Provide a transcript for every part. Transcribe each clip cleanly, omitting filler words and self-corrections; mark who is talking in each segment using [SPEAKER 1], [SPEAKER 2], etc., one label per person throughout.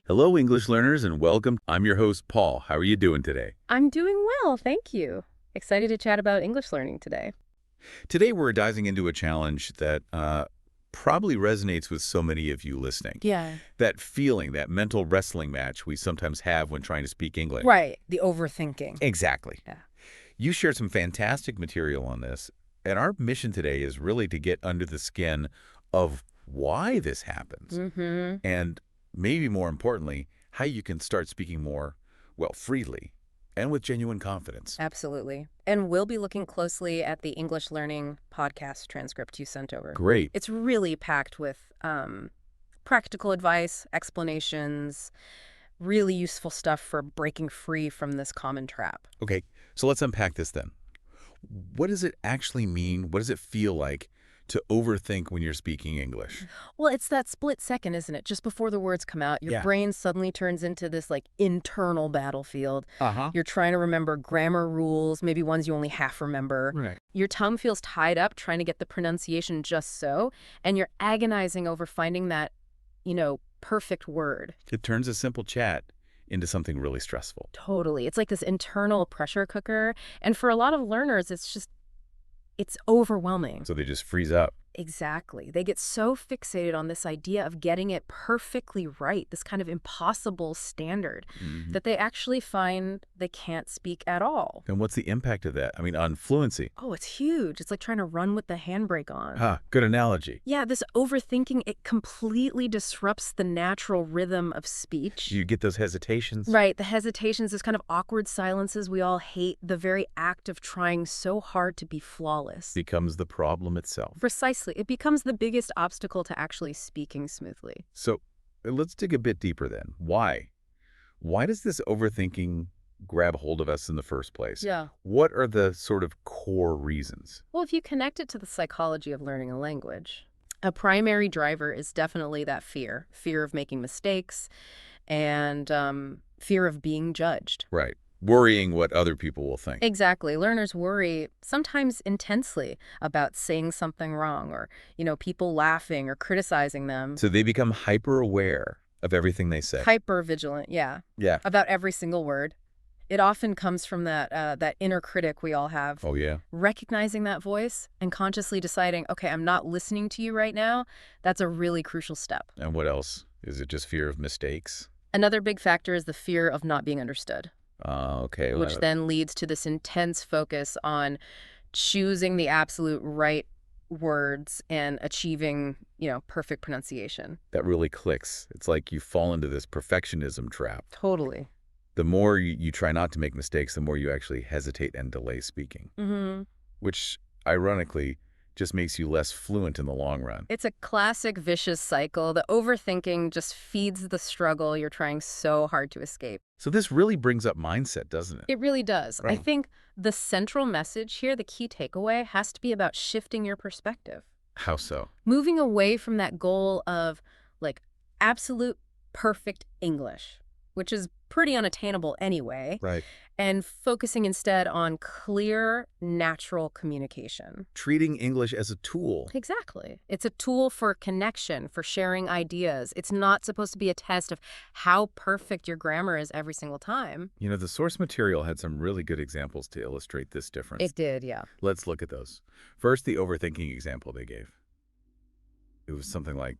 [SPEAKER 1] Hello, English learners, and welcome. I'm your host, Paul. How are you doing today?
[SPEAKER 2] I'm doing well, thank you. Excited to chat about English learning today.
[SPEAKER 1] Today, we're diving into a challenge that probably resonates with so many of you listening.
[SPEAKER 2] Yeah.
[SPEAKER 1] That feeling, that mental wrestling match we sometimes have when trying to speak English.
[SPEAKER 2] Right, the overthinking.
[SPEAKER 1] Exactly.
[SPEAKER 2] Yeah.
[SPEAKER 1] You shared some fantastic material on this, and our mission today is really to get under the skin of why this happens,
[SPEAKER 2] Mm-hmm.
[SPEAKER 1] and maybe more importantly, how you can start speaking more, well, freely and with genuine confidence.
[SPEAKER 2] Absolutely. And we'll be looking closely at the English learning podcast transcript you sent over.
[SPEAKER 1] Great.
[SPEAKER 2] It's really packed with practical advice, explanations, really useful stuff for breaking free from this common trap.
[SPEAKER 1] Okay, so let's unpack this then. What does it actually mean? What does it feel like to overthink when you're speaking English?
[SPEAKER 2] Well, it's that split second, isn't it? Just before the words come out, your
[SPEAKER 1] Yeah.
[SPEAKER 2] brain suddenly turns into this internal battlefield.
[SPEAKER 1] Uh-huh.
[SPEAKER 2] You're trying to remember grammar rules, maybe ones you only half remember.
[SPEAKER 1] Right.
[SPEAKER 2] Your tongue feels tied up trying to get the pronunciation just so, and you're agonizing over finding that, perfect word.
[SPEAKER 1] It turns a simple chat into something really stressful.
[SPEAKER 2] Totally. It's like this internal pressure cooker, and for a lot of learners, it's overwhelming.
[SPEAKER 1] So they just freeze up.
[SPEAKER 2] Exactly. They get so fixated on this idea of getting it perfectly right, this kind of impossible standard, that they actually find they can't speak at all.
[SPEAKER 1] And what's the impact of that? I mean, on fluency.
[SPEAKER 2] Oh, it's huge. It's like trying to run with the handbrake on.
[SPEAKER 1] Good analogy.
[SPEAKER 2] Yeah, this overthinking, it completely disrupts the natural rhythm of speech.
[SPEAKER 1] You get those hesitations.
[SPEAKER 2] Right, the hesitations, those kind of awkward silences we all hate, the very act of trying so hard to be flawless.
[SPEAKER 1] Becomes the problem itself.
[SPEAKER 2] Precisely. It becomes the biggest obstacle to actually speaking smoothly.
[SPEAKER 1] So let's dig a bit deeper then. Why? Why does this overthinking grab hold of us in the first place?
[SPEAKER 2] Yeah.
[SPEAKER 1] What are the sort of core reasons?
[SPEAKER 2] Well, if you connect it to the psychology of learning a language, a primary driver is definitely that fear of making mistakes and fear of being judged.
[SPEAKER 1] Right. Worrying what other people will think.
[SPEAKER 2] Exactly. Learners worry sometimes intensely about saying something wrong or, people laughing or criticizing them.
[SPEAKER 1] So they become hyper aware of everything they say.
[SPEAKER 2] Hyper vigilant, yeah.
[SPEAKER 1] Yeah.
[SPEAKER 2] About every single word. It often comes from that inner critic we all have.
[SPEAKER 1] Oh, yeah.
[SPEAKER 2] Recognizing that voice and consciously deciding, okay, I'm not listening to you right now, that's a really crucial step.
[SPEAKER 1] And what else? Is it just fear of mistakes?
[SPEAKER 2] Another big factor is the fear of not being understood.
[SPEAKER 1] Okay.
[SPEAKER 2] Which then leads to this intense focus on choosing the absolute right words and achieving, perfect pronunciation.
[SPEAKER 1] That really clicks. It's like you fall into this perfectionism trap.
[SPEAKER 2] Totally.
[SPEAKER 1] The more you try not to make mistakes, the more you actually hesitate and delay speaking.
[SPEAKER 2] Mm-hmm.
[SPEAKER 1] Which, ironically, just makes you less fluent in the long run.
[SPEAKER 2] It's a classic vicious cycle. The overthinking just feeds the struggle you're trying so hard to escape.
[SPEAKER 1] So this really brings up mindset, doesn't it?
[SPEAKER 2] It really does. I
[SPEAKER 1] Right.
[SPEAKER 2] think the central message here, the key takeaway, has to be about shifting your perspective.
[SPEAKER 1] How so?
[SPEAKER 2] Moving away from that goal of, absolute perfect English, which is pretty unattainable anyway,
[SPEAKER 1] Right.
[SPEAKER 2] and focusing instead on clear, natural communication.
[SPEAKER 1] Treating English as a tool.
[SPEAKER 2] Exactly. It's a tool for connection, for sharing ideas. It's not supposed to be a test of how perfect your grammar is every single time.
[SPEAKER 1] The source material had some really good examples to illustrate this difference.
[SPEAKER 2] It did, yeah.
[SPEAKER 1] Let's look at those. First, the overthinking example they gave. It was something like,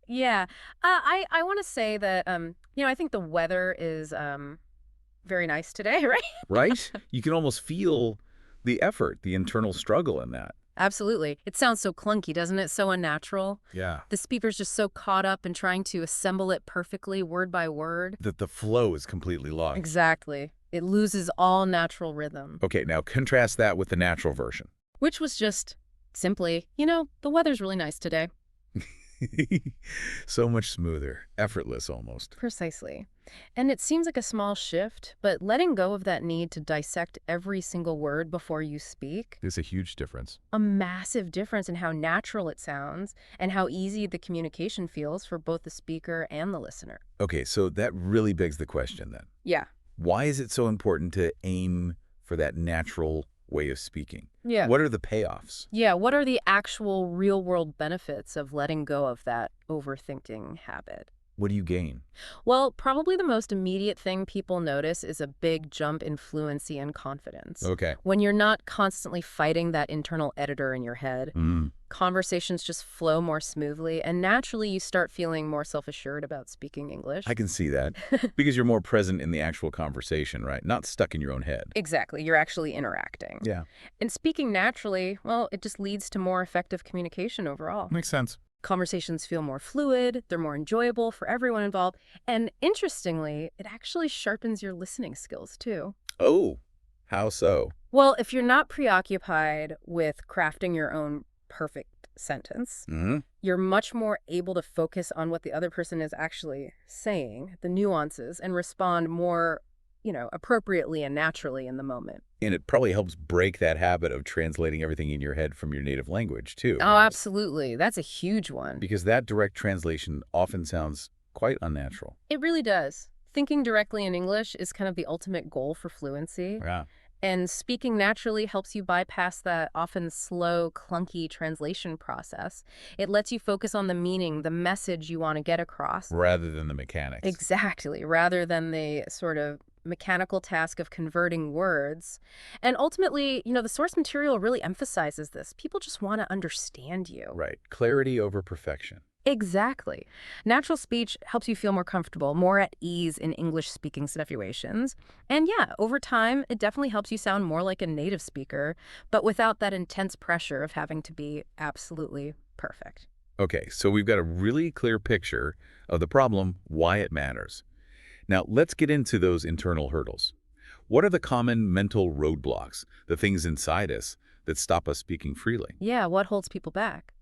[SPEAKER 2] Yeah. I want to say that, I think the weather is very nice today, right?
[SPEAKER 1] right? You can almost feel the effort, the internal struggle in that.
[SPEAKER 2] Absolutely. It sounds so clunky, doesn't it? So unnatural.
[SPEAKER 1] Yeah.
[SPEAKER 2] The speaker's just so caught up in trying to assemble it perfectly, word by word.
[SPEAKER 1] That the flow is completely lost.
[SPEAKER 2] Exactly. It loses all natural rhythm.
[SPEAKER 1] Okay, now contrast that with the natural version.
[SPEAKER 2] Which was just simply, the weather's really nice today.
[SPEAKER 1] So much smoother, effortless almost.
[SPEAKER 2] Precisely. And it seems like a small shift, but letting go of that need to dissect every single word before you speak,
[SPEAKER 1] It's a huge difference.
[SPEAKER 2] a massive difference in how natural it sounds and how easy the communication feels for both the speaker and the listener.
[SPEAKER 1] Okay, so that really begs the question then.
[SPEAKER 2] Yeah.
[SPEAKER 1] Why is it so important to aim for that natural way of speaking?
[SPEAKER 2] Yeah.
[SPEAKER 1] What are the payoffs?
[SPEAKER 2] Yeah, what are the actual real-world benefits of letting go of that overthinking habit?
[SPEAKER 1] What do you gain?
[SPEAKER 2] Well, probably the most immediate thing people notice is a big jump in fluency and confidence.
[SPEAKER 1] Okay.
[SPEAKER 2] When you're not constantly fighting that internal editor in your head,
[SPEAKER 1] Mm,
[SPEAKER 2] conversations just flow more smoothly, and naturally you start feeling more self-assured about speaking
[SPEAKER 1] I
[SPEAKER 2] English.
[SPEAKER 1] can see that. Because you're more present in the actual conversation, right? Not stuck in your own head.
[SPEAKER 2] Exactly, you're actually interacting.
[SPEAKER 1] Yeah.
[SPEAKER 2] And speaking naturally, well, it just leads to more effective communication overall.
[SPEAKER 1] Makes sense.
[SPEAKER 2] Conversations feel more fluid, they're more enjoyable for everyone involved, and interestingly, it actually sharpens your listening skills too.
[SPEAKER 1] Oh, how so?
[SPEAKER 2] Well, if you're not preoccupied with crafting your own perfect sentence,
[SPEAKER 1] Hmm.
[SPEAKER 2] you're much more able to focus on what the other person is actually saying, the nuances, and respond more, appropriately and naturally in the moment.
[SPEAKER 1] And it probably helps break that habit of translating everything in your head from your native language, too,
[SPEAKER 2] Oh,
[SPEAKER 1] right?
[SPEAKER 2] absolutely. That's a huge one.
[SPEAKER 1] Because that direct translation often sounds quite unnatural.
[SPEAKER 2] It really does. Thinking directly in English is kind of the ultimate goal for fluency.
[SPEAKER 1] Yeah.
[SPEAKER 2] And speaking naturally helps you bypass that often slow, clunky translation process. It lets you focus on the meaning, the message you want to get across.
[SPEAKER 1] Rather than the mechanics.
[SPEAKER 2] Exactly, rather than the sort of mechanical task of converting words. And ultimately, the source material really emphasizes this. People just want to understand you.
[SPEAKER 1] Right. Clarity over perfection.
[SPEAKER 2] Exactly. Natural speech helps you feel more comfortable, more at ease in English-speaking situations. And yeah, over time, it definitely helps you sound more like a native speaker, but without that intense pressure of having to be absolutely perfect.
[SPEAKER 1] Okay, so we've got a really clear picture of the problem, why it matters. Now, let's get into those internal hurdles. What are the common mental roadblocks, the things inside us that stop us speaking freely?
[SPEAKER 2] Yeah, what holds people back?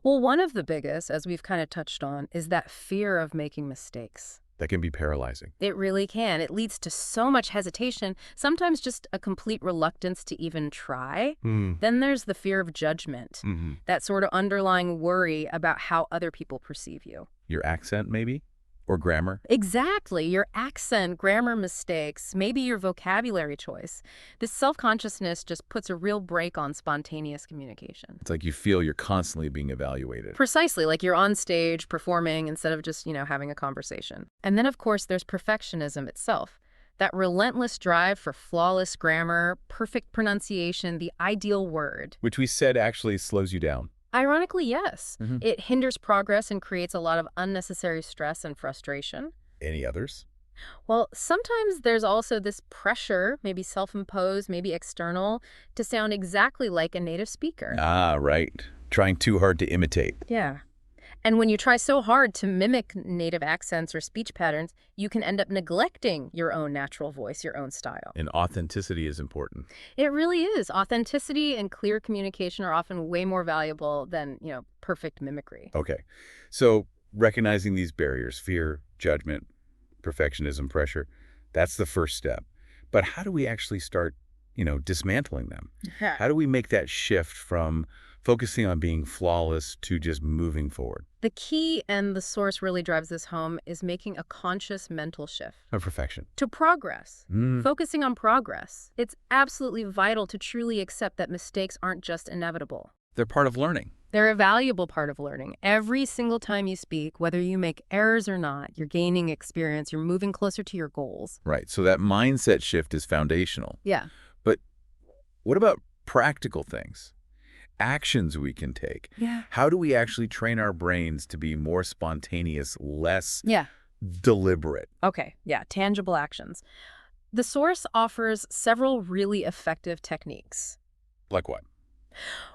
[SPEAKER 2] Well, one of the biggest, as we've kind of touched on, is that fear of making mistakes.
[SPEAKER 1] That can be paralyzing.
[SPEAKER 2] It really can. It leads to so much hesitation, sometimes just a complete reluctance to even try.
[SPEAKER 1] Hmm.
[SPEAKER 2] Then there's the fear of judgment,
[SPEAKER 1] Mm-hmm.
[SPEAKER 2] that sort of underlying worry about how other people perceive you.
[SPEAKER 1] Your accent, maybe? Or grammar?
[SPEAKER 2] Exactly. Your accent, grammar mistakes, maybe your vocabulary choice. This self-consciousness just puts a real brake on spontaneous communication.
[SPEAKER 1] It's like you feel you're constantly being evaluated.
[SPEAKER 2] Precisely, like you're on stage performing instead of just, having a conversation. And then, of course, there's perfectionism itself. That relentless drive for flawless grammar, perfect pronunciation, the ideal word.
[SPEAKER 1] Which we said actually slows you down.
[SPEAKER 2] Ironically, yes.
[SPEAKER 1] Mm-hmm.
[SPEAKER 2] It hinders progress and creates a lot of unnecessary stress and frustration.
[SPEAKER 1] Any others?
[SPEAKER 2] Well, sometimes there's also this pressure, maybe self-imposed, maybe external, to sound exactly like a native speaker.
[SPEAKER 1] Ah, right. Trying too hard to imitate.
[SPEAKER 2] Yeah. And when you try so hard to mimic native accents or speech patterns, you can end up neglecting your own natural voice, your own style.
[SPEAKER 1] And authenticity is important.
[SPEAKER 2] It really is. Authenticity and clear communication are often way more valuable than, perfect mimicry.
[SPEAKER 1] Okay. So recognizing these barriers, fear, judgment, perfectionism, pressure, that's the first step. But how do we actually start, dismantling them? How do we make that shift from focusing on being flawless to just moving forward?
[SPEAKER 2] The key, and the source really drives this home, is making a conscious mental shift
[SPEAKER 1] Of perfection.
[SPEAKER 2] to progress.
[SPEAKER 1] Mm,
[SPEAKER 2] Focusing on progress. It's absolutely vital to truly accept that mistakes aren't just inevitable.
[SPEAKER 1] they're part of learning.
[SPEAKER 2] They're a valuable part of learning. Every single time you speak, whether you make errors or not, you're gaining experience, you're moving closer to your goals.
[SPEAKER 1] Right. So that mindset shift is foundational.
[SPEAKER 2] Yeah.
[SPEAKER 1] But what about practical things? Actions we can take.
[SPEAKER 2] Yeah.
[SPEAKER 1] How do we actually train our brains to be more spontaneous, less
[SPEAKER 2] Yeah.
[SPEAKER 1] deliberate?
[SPEAKER 2] Okay. Yeah. Tangible actions. The source offers several really effective techniques.
[SPEAKER 1] Like what?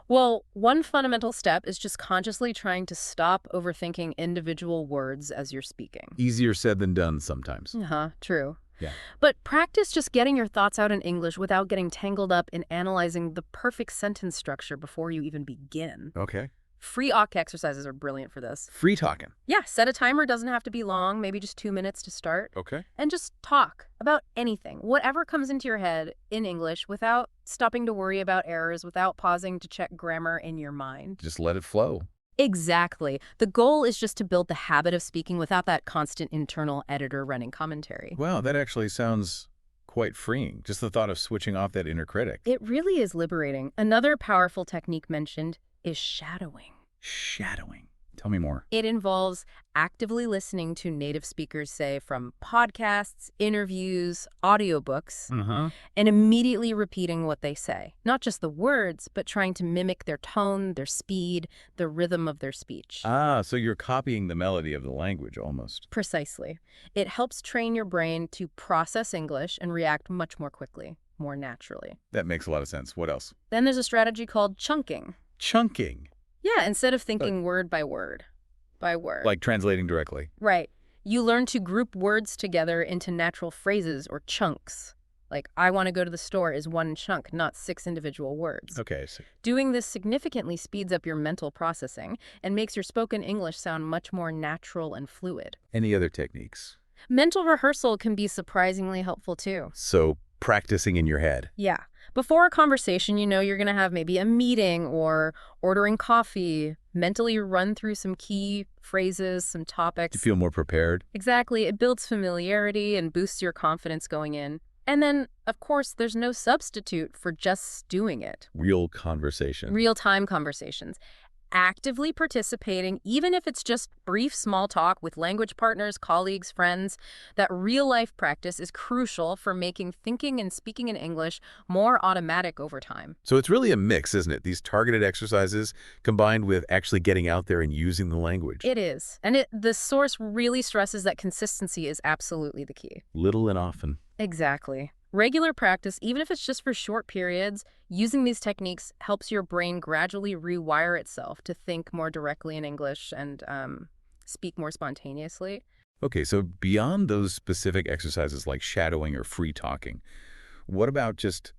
[SPEAKER 2] Well, one fundamental step is just consciously trying to stop overthinking individual words as you're speaking.
[SPEAKER 1] Easier said than done sometimes.
[SPEAKER 2] True.
[SPEAKER 1] Yeah.
[SPEAKER 2] But practice just getting your thoughts out in English without getting tangled up in analyzing the perfect sentence structure before you even begin.
[SPEAKER 1] Okay.
[SPEAKER 2] Free awk exercises are brilliant for this.
[SPEAKER 1] Free talking.
[SPEAKER 2] Yeah, set a timer, doesn't have to be long, maybe just 2 minutes to start.
[SPEAKER 1] Okay.
[SPEAKER 2] And just talk about anything, whatever comes into your head in English without stopping to worry about errors, without pausing to check grammar in your mind.
[SPEAKER 1] Just let it flow.
[SPEAKER 2] Exactly. The goal is just to build the habit of speaking without that constant internal editor running commentary.
[SPEAKER 1] Wow, that actually sounds quite freeing. Just the thought of switching off that inner critic.
[SPEAKER 2] It really is liberating. Another powerful technique mentioned is shadowing.
[SPEAKER 1] Shadowing. Tell me more.
[SPEAKER 2] It involves actively listening to native speakers, say, from podcasts, interviews, audiobooks,
[SPEAKER 1] Uh-huh.
[SPEAKER 2] and immediately repeating what they say. Not just the words, but trying to mimic their tone, their speed, the rhythm of their speech.
[SPEAKER 1] Ah, so you're copying the melody of the language almost.
[SPEAKER 2] Precisely. It helps train your brain to process English and react much more quickly, more naturally.
[SPEAKER 1] That makes a lot of sense. What else?
[SPEAKER 2] Then there's a strategy called chunking.
[SPEAKER 1] Chunking.
[SPEAKER 2] Yeah, instead of
[SPEAKER 1] Like,
[SPEAKER 2] thinking word by word.
[SPEAKER 1] like translating directly.
[SPEAKER 2] Right. You learn to group words together into natural phrases or chunks. Like, I want to go to the store is one chunk, not 6 individual words.
[SPEAKER 1] Okay, so
[SPEAKER 2] Doing this significantly speeds up your mental processing and makes your spoken English sound much more natural and fluid.
[SPEAKER 1] any other techniques?
[SPEAKER 2] Mental rehearsal can be surprisingly helpful too.
[SPEAKER 1] So practicing in your head.
[SPEAKER 2] Yeah. Before a conversation, you know you're going to have maybe a meeting or ordering coffee. Mentally run through some key phrases, some
[SPEAKER 1] Do you
[SPEAKER 2] topics.
[SPEAKER 1] feel more prepared?
[SPEAKER 2] Exactly. It builds familiarity and boosts your confidence going in. And then, of course, there's no substitute for just doing it.
[SPEAKER 1] Real conversation.
[SPEAKER 2] Real-time conversations. Actively participating, even if it's just brief small talk with language partners, colleagues, friends, that real-life practice is crucial for making thinking and speaking in English more automatic over time.
[SPEAKER 1] So it's really a mix, isn't it? These targeted exercises combined with actually getting out there and using the language.
[SPEAKER 2] It is. And the source really stresses that consistency is absolutely the key.
[SPEAKER 1] Little and often.
[SPEAKER 2] Exactly. Regular practice, even if it's just for short periods, using these techniques helps your brain gradually rewire itself to think more directly in English and speak more spontaneously.
[SPEAKER 1] Okay, so beyond those specific exercises like shadowing or free talking, what about just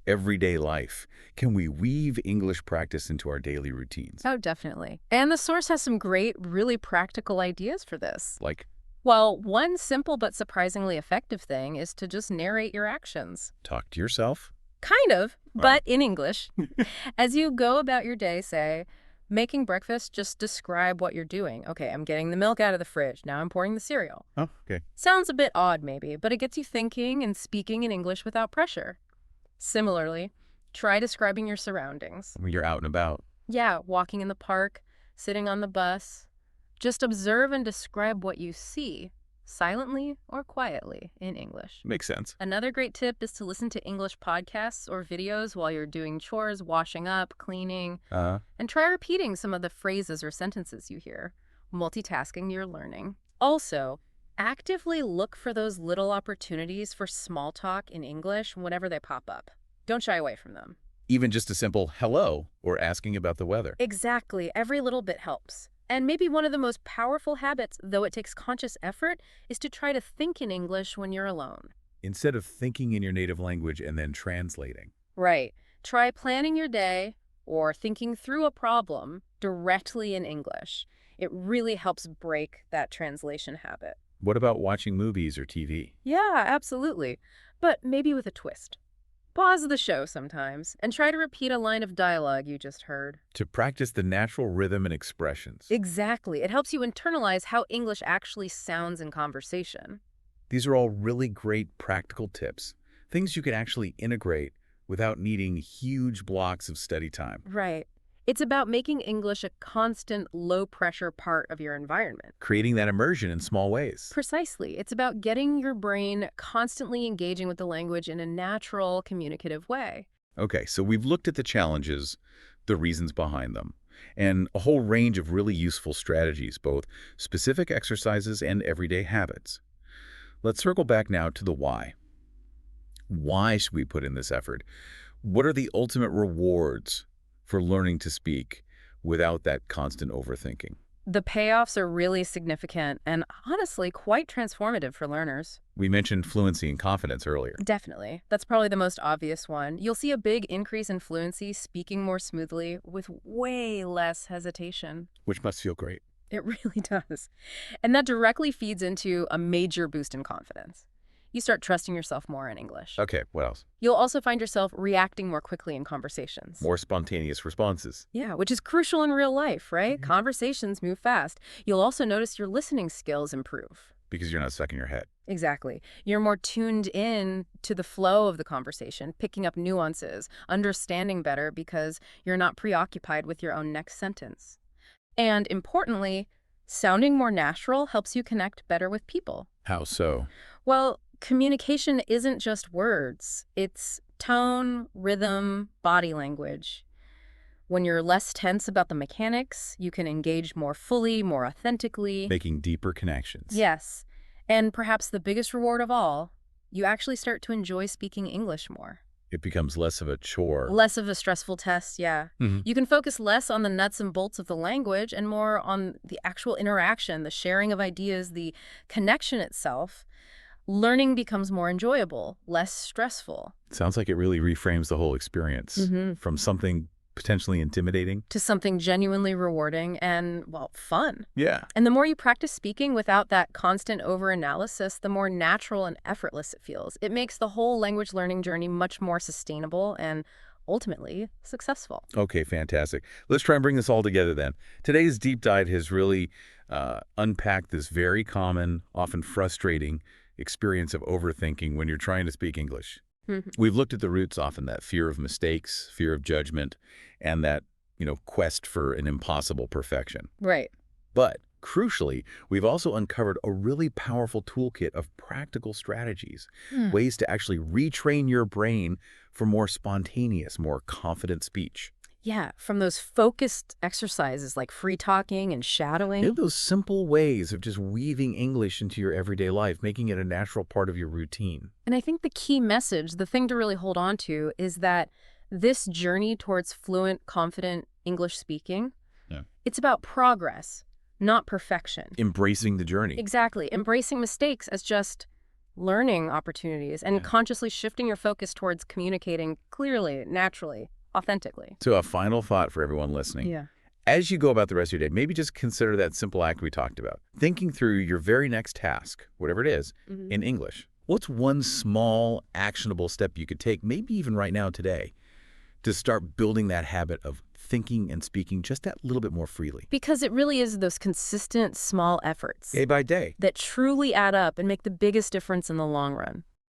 [SPEAKER 1] everyday life? Can we weave English practice into our daily routines?
[SPEAKER 2] Oh, definitely. And the source has some great, really practical ideas for this.
[SPEAKER 1] Like,
[SPEAKER 2] Well, one simple but surprisingly effective thing is to just narrate your actions.
[SPEAKER 1] talk to yourself?
[SPEAKER 2] Kind of,
[SPEAKER 1] Wow.
[SPEAKER 2] but in English. As you go about your day, say, making breakfast, just describe what you're doing. Okay, I'm getting the milk out of the fridge. Now I'm pouring the cereal.
[SPEAKER 1] Oh, okay.
[SPEAKER 2] Sounds a bit odd, maybe, but it gets you thinking and speaking in English without pressure. Similarly, try describing your surroundings.
[SPEAKER 1] When you're out and about.
[SPEAKER 2] Yeah, walking in the park, sitting on the bus. Just observe and describe what you see, silently or quietly, in English.
[SPEAKER 1] Makes sense.
[SPEAKER 2] Another great tip is to listen to English podcasts or videos while you're doing chores, washing up, cleaning, and try repeating some of the phrases or sentences you hear. Multitasking your learning. Also, actively look for those little opportunities for small talk in English whenever they pop up. Don't shy away from them.
[SPEAKER 1] Even just a simple hello or asking about the weather.
[SPEAKER 2] Exactly. Every little bit helps. And maybe one of the most powerful habits, though it takes conscious effort, is to try to think in English when you're alone.
[SPEAKER 1] Instead of thinking in your native language and then translating.
[SPEAKER 2] Right. Try planning your day or thinking through a problem directly in English. It really helps break that translation habit.
[SPEAKER 1] What about watching movies or TV?
[SPEAKER 2] Yeah, absolutely. But maybe with a twist. Pause the show sometimes and try to repeat a line of dialogue you just heard.
[SPEAKER 1] To practice the natural rhythm and expressions.
[SPEAKER 2] Exactly. It helps you internalize how English actually sounds in conversation.
[SPEAKER 1] These are all really great practical tips. Things you can actually integrate without needing huge blocks of study time.
[SPEAKER 2] Right. It's about making English a constant, low-pressure part of your environment.
[SPEAKER 1] Creating that immersion in small ways.
[SPEAKER 2] Precisely. It's about getting your brain constantly engaging with the language in a natural, communicative way.
[SPEAKER 1] Okay, so we've looked at the challenges, the reasons behind them, and a whole range of really useful strategies, both specific exercises and everyday habits. Let's circle back now to the why. Why should we put in this effort? What are the ultimate rewards for learning to speak without that constant overthinking?
[SPEAKER 2] The payoffs are really significant and honestly quite transformative for learners.
[SPEAKER 1] We mentioned fluency and confidence earlier,
[SPEAKER 2] Definitely. That's probably the most obvious one. You'll see a big increase in fluency, speaking more smoothly, with way less hesitation.
[SPEAKER 1] which must feel great.
[SPEAKER 2] It really does. And that directly feeds into a major boost in confidence. You start trusting yourself more in English.
[SPEAKER 1] Okay, what else?
[SPEAKER 2] You'll also find yourself reacting more quickly in conversations.
[SPEAKER 1] More spontaneous responses.
[SPEAKER 2] Yeah, which is crucial in real life, right? Conversations move fast. You'll also notice your listening skills improve.
[SPEAKER 1] Because you're not stuck in your head.
[SPEAKER 2] Exactly. You're more tuned in to the flow of the conversation, picking up nuances, understanding better because you're not preoccupied with your own next sentence. And importantly, sounding more natural helps you connect better with people.
[SPEAKER 1] How so?
[SPEAKER 2] Well, communication isn't just words. It's tone, rhythm, body language. When you're less tense about the mechanics, you can engage more fully, more authentically.
[SPEAKER 1] Making deeper connections.
[SPEAKER 2] Yes. And perhaps the biggest reward of all, you actually start to enjoy speaking English more.
[SPEAKER 1] It becomes less of a chore.
[SPEAKER 2] Less of a stressful test, yeah.
[SPEAKER 1] Mhm.
[SPEAKER 2] You can focus less on the nuts and bolts of the language and more on the actual interaction, the sharing of ideas, the connection itself. Learning becomes more enjoyable, less stressful.
[SPEAKER 1] Sounds like it really reframes the whole experience from something potentially intimidating.
[SPEAKER 2] To something genuinely rewarding and, well, fun.
[SPEAKER 1] Yeah.
[SPEAKER 2] And the more you practice speaking without that constant over-analysis, the more natural and effortless it feels. It makes the whole language learning journey much more sustainable and ultimately successful.
[SPEAKER 1] Okay, fantastic. Let's try and bring this all together then. Today's deep dive has really unpacked this very common, often frustrating experience of overthinking when you're trying to speak English. We've looked at the roots often, that fear of mistakes, fear of judgment, and that, quest for an impossible perfection.
[SPEAKER 2] Right.
[SPEAKER 1] But crucially, we've also uncovered a really powerful toolkit of practical strategies, ways to actually retrain your brain for more spontaneous, more confident speech.
[SPEAKER 2] Yeah, from those focused exercises like free talking and shadowing.
[SPEAKER 1] Those simple ways of just weaving English into your everyday life, making it a natural part of your routine.
[SPEAKER 2] And I think the key message, the thing to really hold on to, is that this journey towards fluent, confident English speaking, it's about progress, not perfection.
[SPEAKER 1] Embracing the journey.
[SPEAKER 2] Exactly. Embracing mistakes as just learning opportunities and consciously shifting your focus towards communicating clearly, naturally, authentically.
[SPEAKER 1] So a final thought for everyone listening.
[SPEAKER 2] Yeah.
[SPEAKER 1] As you go about the rest of your day, maybe just consider that simple act we talked about. Thinking through your very next task, whatever it is, in English. What's one small, actionable step you could take, maybe even right now today, to start building that habit of thinking and speaking just that little bit more freely?
[SPEAKER 2] Because it really is those consistent small efforts
[SPEAKER 1] Day by day.
[SPEAKER 2] that truly add up and make the biggest difference in the long run.